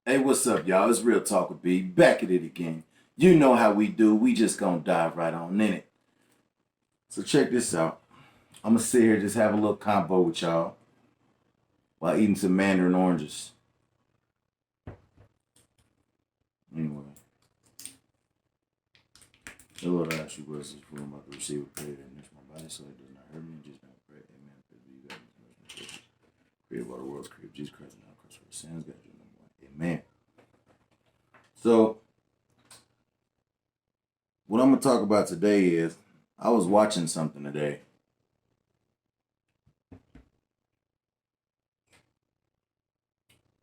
Hey, what's up, y'all? It's Real Talk with B. Back at it again. You know how we do. We just gonna dive right on in it. So check this out. I'm gonna sit here just have a little combo with y'all while eating some mandarin oranges. Anyway, the Lord I ask you bless this room about to receive a prayer and nourish my body so it does not hurt me. Just gonna pray. Amen. Praise be you, God. Created by the world's created Jesus Christ and now Christ for the sins. God, you know what? Amen. So what I'm gonna talk about today is I was watching something today.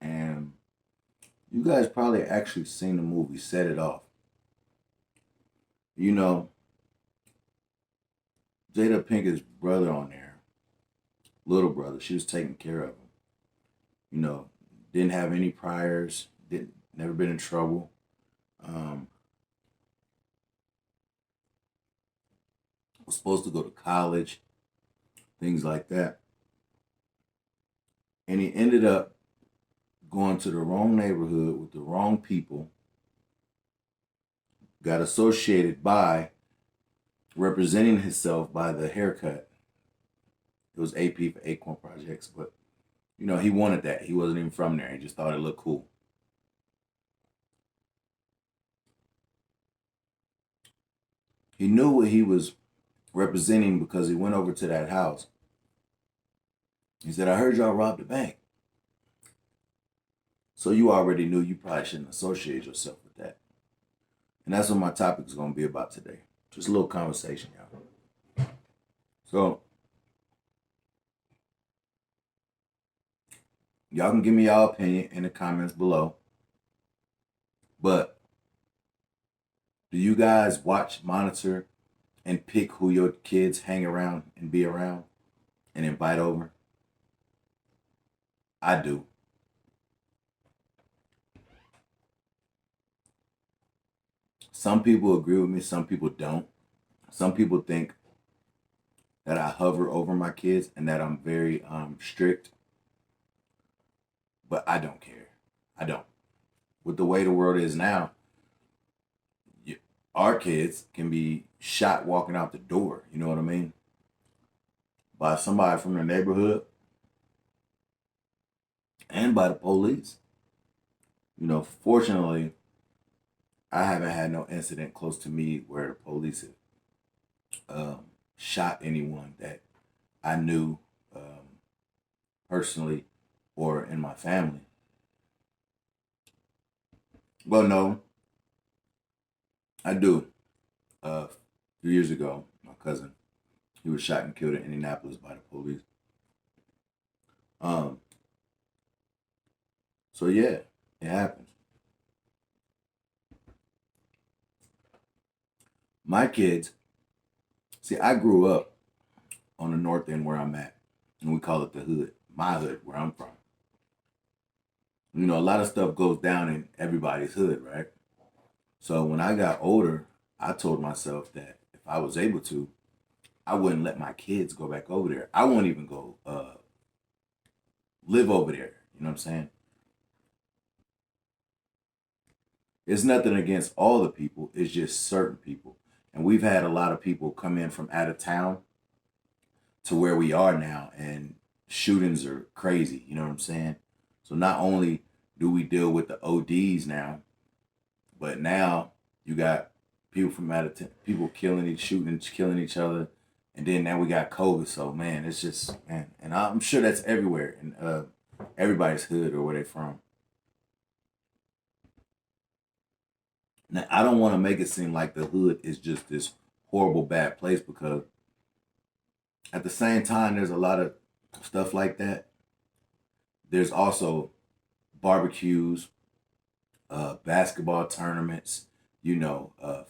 And you guys probably actually seen the movie Set It Off. You know, Jada Pinkett's brother on there, little brother, she was taking care of him. You know, didn't have any priors, didn't never been in trouble. Um, was supposed to go to college, things like that. And he ended up going to the wrong neighborhood with the wrong people, got associated by representing himself by the haircut. It was AP for Acorn Projects, but you know, he wanted that. He wasn't even from there. He just thought it looked cool. He knew what he was representing because he went over to that house. He said, I heard y'all robbed the bank. So you already knew you probably shouldn't associate yourself with that. And that's what my topic is going to be about today. Just a little conversation, y'all. So, y'all can give me y'all opinion in the comments below. But do you guys watch, monitor, and pick who your kids hang around and be around and invite over? I do. Some people agree with me, some people don't. Some people think that I hover over my kids and that I'm very strict, but I don't care. I don't. With the way the world is now, our kids can be shot walking out the door, you know what I mean? By somebody from the neighborhood and by the police. You know, fortunately, I haven't had no incident close to me where the police have shot anyone that I knew personally or in my family. Well, no, I do. A few years ago, my cousin, he was shot and killed in Indianapolis by the police. Um, so yeah, it happens. My kids, see, I grew up on the north end where I'm at, and we call it the hood, my hood, where I'm from. You know, a lot of stuff goes down in everybody's hood, right? So when I got older, I told myself that if I was able to, I wouldn't let my kids go back over there. I won't even go live over there. You know what I'm saying? It's nothing against all the people. It's just certain people. And we've had a lot of people come in from out of town to where we are now, and shootings are crazy. You know what I'm saying? So not only do we deal with the ODs now, but now you got people from out of town, people shooting, killing each other, and then now we got COVID. So man, it's just man, and I'm sure that's everywhere in everybody's hood or where they from. Now I don't want to make it seem like the hood is just this horrible bad place because at the same time there's a lot of stuff like that. There's also barbecues, basketball tournaments,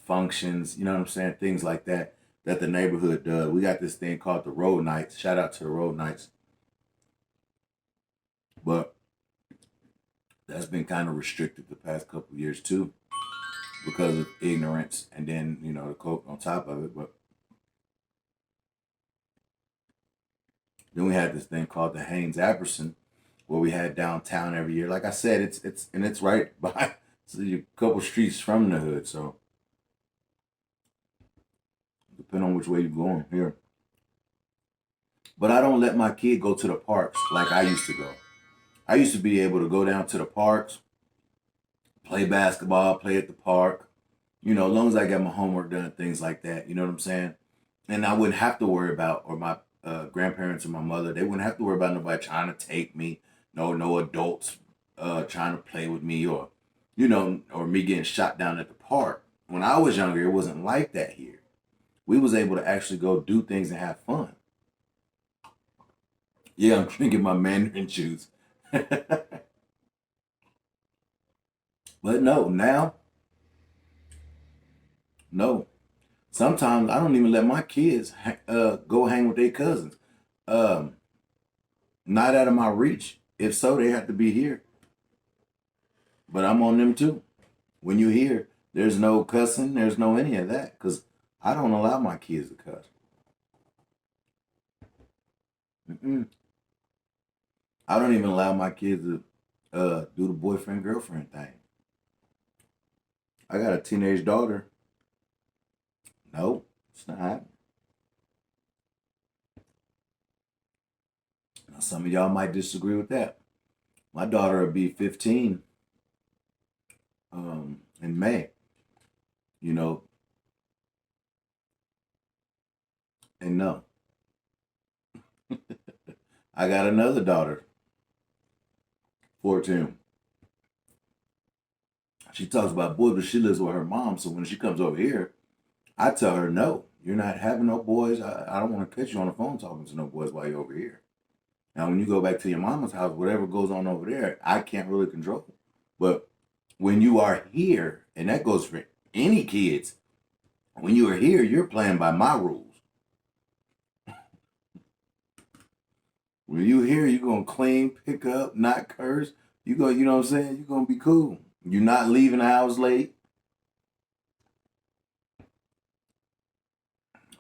functions, you know what I'm saying? Things like that that the neighborhood does. We got this thing called the Road Nights. Shout out to the Road Nights. But that's been kind of restricted the past couple of years too because of ignorance and then, the coke on top of it. But then we had this thing called the Haynes Apperson, what we had downtown every year. Like I said, it's right by it's a couple streets from the hood. So depending on which way you're going here. But I don't let my kid go to the parks like I used to go. I used to be able to go down to the parks, play basketball, play at the park, as long as I got my homework done, things like that. You know what I'm saying? And I wouldn't have to worry about, or my grandparents or my mother, they wouldn't have to worry about nobody trying to take me. No adults trying to play with me, or me getting shot down at the park. When I was younger, it wasn't like that here. We was able to actually go do things and have fun. Yeah, I'm drinking my Mandarin juice. But no, now, no. Sometimes I don't even let my kids go hang with their cousins. Um, Not out of my reach. If so, they have to be here. But I'm on them too. When you hear, there's no cussing, there's no any of that, because I don't allow my kids to cuss. Mm-mm. I don't even allow my kids to do the boyfriend girlfriend thing. I got a teenage daughter. No, it's not happening. Now, some of y'all might disagree with that. My daughter will be 15 in May. You know, and no, I got another daughter, 14. She talks about boys, but she lives with her mom. So when she comes over here, I tell her, no, you're not having no boys. I don't want to catch you on the phone talking to no boys while you're over here. Now, when you go back to your mama's house, whatever goes on over there, I can't really control. But when you are here, and that goes for any kids, when you are here, you're playing by my rules. When you here, you're gonna clean, pick up, not curse. You know what I'm saying? You're gonna be cool. You're not leaving the house late.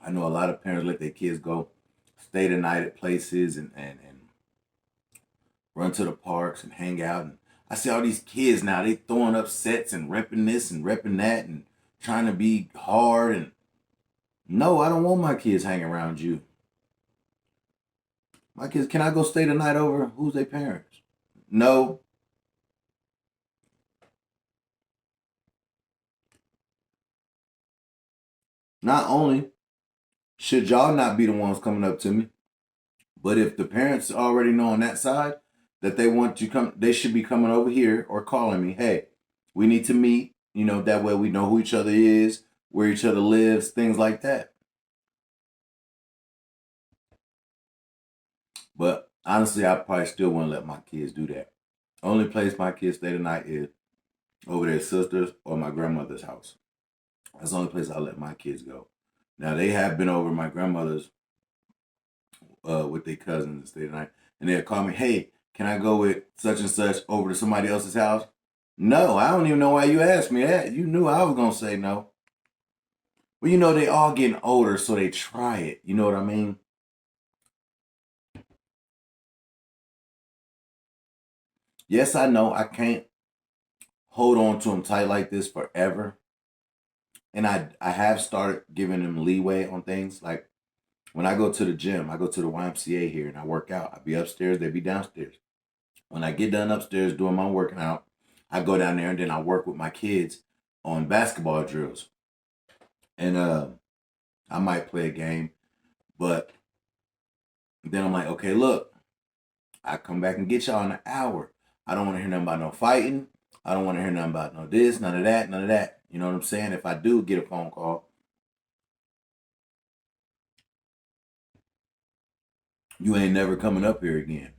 I know a lot of parents let their kids go stay the night at places and run to the parks and hang out. And I see all these kids now, they throwing up sets and repping this and repping that and trying to be hard. And no, I don't want my kids hanging around you. My kids, can I go stay the night over? Who's their parents? No. Not only should y'all not be the ones coming up to me, but if the parents already know on that side that they want to come, they should be coming over here or calling me. Hey, we need to meet. That way we know who each other is, where each other lives, things like that. But honestly, I probably still wouldn't let my kids do that. Only place my kids stay tonight is over their sisters or my grandmother's house. That's the only place I let my kids go. Now they have been over my grandmother's with their cousins and stay tonight, and they'll call me, "Hey, can I go with such and such over to somebody else's house?" No, I don't even know why you asked me that. You knew I was gonna say no. Well, they all getting older, so they try it. You know what I mean? Yes, I know I can't hold on to them tight like this forever, and I have started giving them leeway on things. Like when I go to the gym, I go to the YMCA here and I work out. I be upstairs, they be downstairs. When I get done upstairs doing my working out, I go down there and then I work with my kids on basketball drills. And I might play a game, but then I'm like, okay, look, I come back and get y'all in an hour. I don't want to hear nothing about no fighting. I don't want to hear nothing about no this, none of that, none of that. You know what I'm saying? If I do get a phone call, you ain't never coming up here again.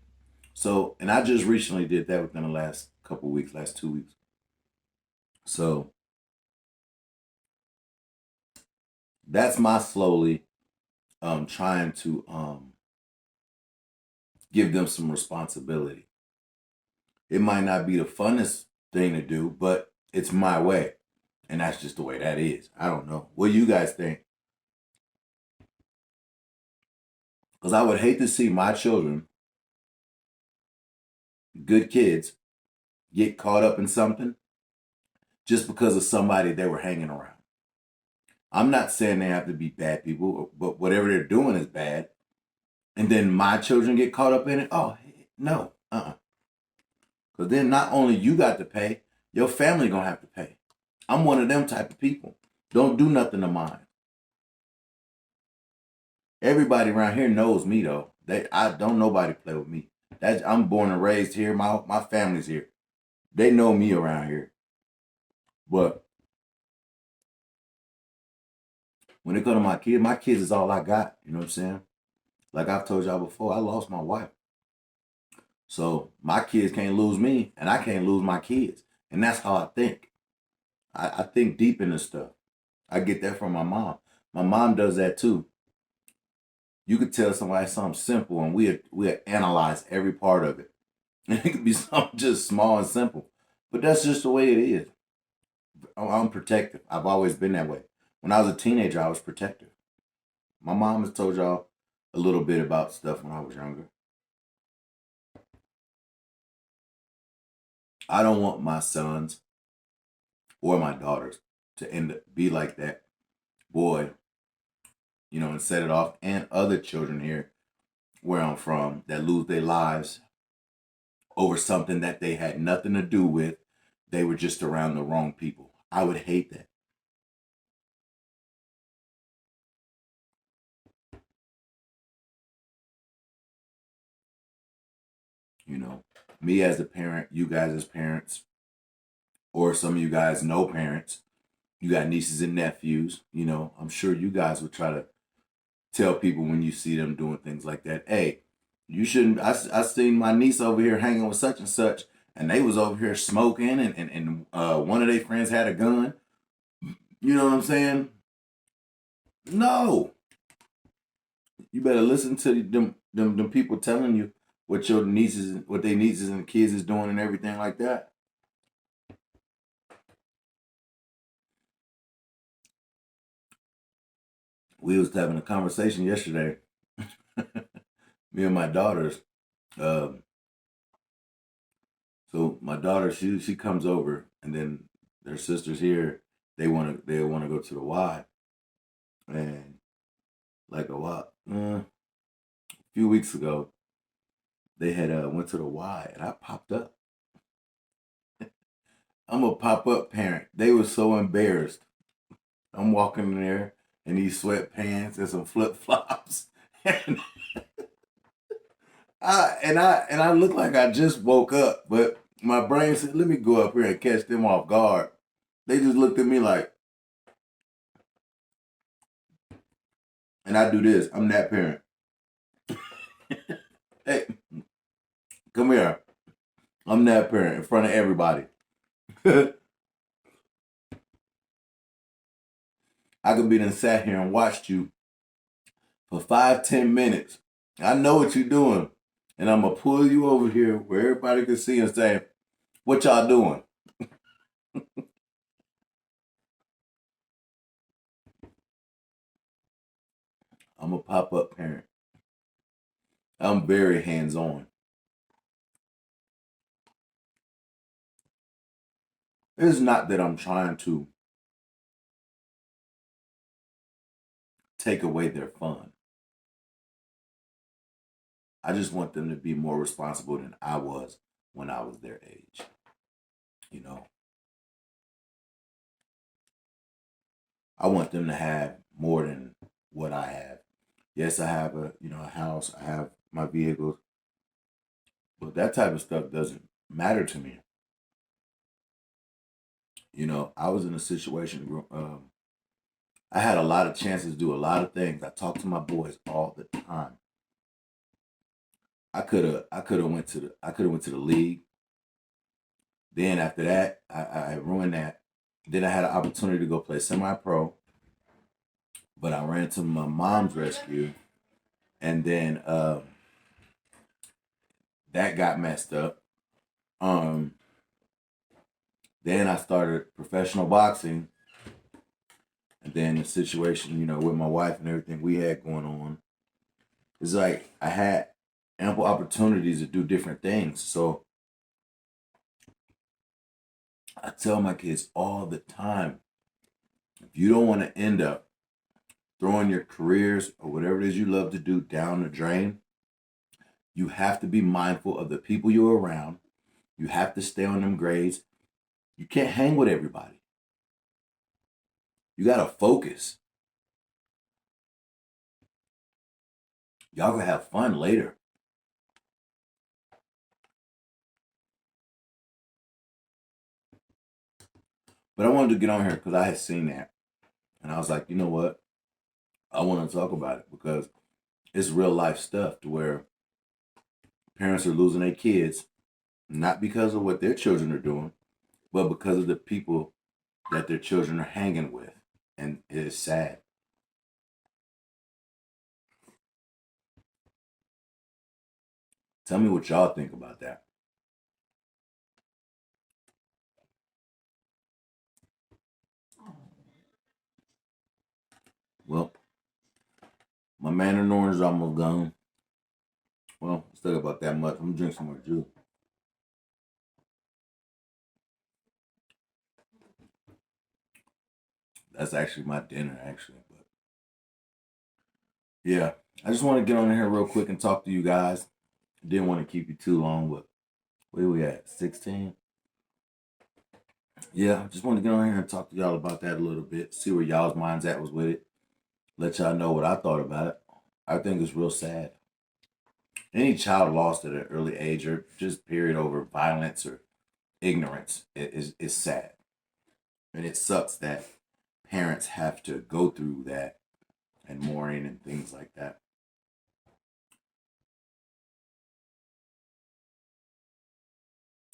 So, and I just recently did that within the last couple weeks, last 2 weeks. So that's my slowly trying to give them some responsibility. It might not be the funnest thing to do, but it's my way. And that's just the way that is. I don't know. What do you guys think? Because I would hate to see my children good kids get caught up in something just because of somebody they were hanging around. I'm not saying they have to be bad people, but whatever they're doing is bad. And then my children get caught up in it. Oh, no. Because then not only you got to pay, your family going to have to pay. I'm one of them type of people. Don't do nothing to mine. Everybody around here knows me though. I don't nobody play with me. I'm born and raised here. My family's here. They know me around here. But when it comes to my kids is all I got. You know what I'm saying? Like I've told y'all before, I lost my wife. So my kids can't lose me, and I can't lose my kids. And that's how I think. I think deep in this stuff. I get that from my mom. My mom does that too. You could tell somebody something simple, and we analyze every part of it. And it could be something just small and simple. But that's just the way it is. I'm protective. I've always been that way. When I was a teenager, I was protective. My mom has told y'all a little bit about stuff when I was younger. I don't want my sons or my daughters to end up be like that boy, and set it off, and other children here where I'm from that lose their lives over something that they had nothing to do with. They were just around the wrong people. I would hate that. Me as a parent, you guys as parents, or some of you guys know parents, you got nieces and nephews, I'm sure you guys would try to tell people when you see them doing things like that, hey, you shouldn't. I seen my niece over here hanging with such and such, and they was over here smoking, and one of their friends had a gun. You know what I'm saying? No. You better listen to them people telling you what your nieces, what their nieces and kids is doing and everything like that. We was having a conversation yesterday, me and my daughters. Um, so my daughter, she comes over, and then their sisters here. They wanna go to the Y, and like a few weeks ago, they had went to the Y, and I popped up. I'm a pop up parent. They were so embarrassed. I'm walking in there in these sweatpants and some flip flops, and I look like I just woke up, but my brain said, "Let me go up here and catch them off guard." They just looked at me like, and I do this. I'm that parent. Hey, come here. I'm that parent in front of everybody. I could be done sat here and watched you for 5, 10 minutes. I know what you're doing. And I'm gonna pull you over here where everybody can see and say, what y'all doing? I'm a pop-up parent. I'm very hands-on. It's not that I'm trying to take away their fun. I just want them to be more responsible than I was when I was their age. You know, I want them to have more than what I have. Yes, I have a house. I have my vehicles, but that type of stuff doesn't matter to me. I was in a situation. I had a lot of chances to do a lot of things. I talked to my boys all the time. I could have went to the league. Then after that, I ruined that. Then I had an opportunity to go play semi-pro, but I ran to my mom's rescue, and then that got messed up. Um, then I started professional boxing, and then the situation, with my wife and everything we had going on, it's like I had ample opportunities to do different things. So I tell my kids all the time, if you don't want to end up throwing your careers or whatever it is you love to do down the drain, you have to be mindful of the people you're around. You have to stay on them grades. You can't hang with everybody. You got to focus. Y'all gonna have fun later. But I wanted to get on here because I had seen that. And I was like, you know what? I want to talk about it because it's real life stuff to where parents are losing their kids, not because of what their children are doing, but because of the people that their children are hanging with. And it is sad. Tell me what y'all think about that. Well, my mandarin orange is almost gone. Well, still got about that much. I'm gonna drink some more juice. That's actually my dinner, actually. But yeah, I just want to get on here real quick and talk to you guys. Didn't want to keep you too long, but where we at? 16? Yeah, just want to get on here and talk to y'all about that a little bit. See where y'all's minds at was with it. Let y'all know what I thought about it. I think it's real sad. Any child lost at an early age or just period over violence or ignorance is sad. And it sucks that parents have to go through that and mourning and things like that.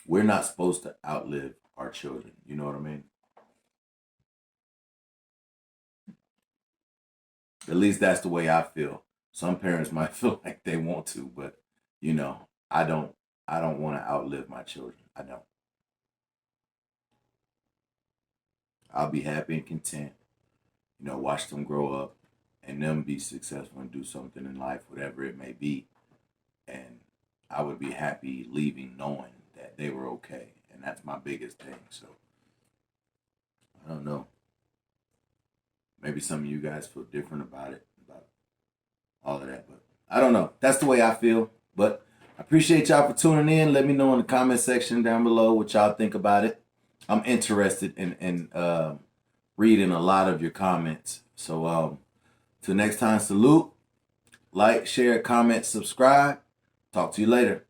We're not supposed to outlive our children. You know what I mean? At least that's the way I feel. Some parents might feel like they want to, but you know, I don't. I don't want to outlive my children. I don't. I'll be happy and content. You know, watch them grow up and them be successful and do something in life, whatever it may be. And I would be happy leaving knowing that they were okay. And that's my biggest thing. So I don't know. Maybe some of you guys feel different about it, about all of that. But I don't know. That's the way I feel. But I appreciate y'all for tuning in. Let me know in the comment section down below what y'all think about it. I'm interested in reading a lot of your comments. So till next time, salute, like, share, comment, subscribe. Talk to you later.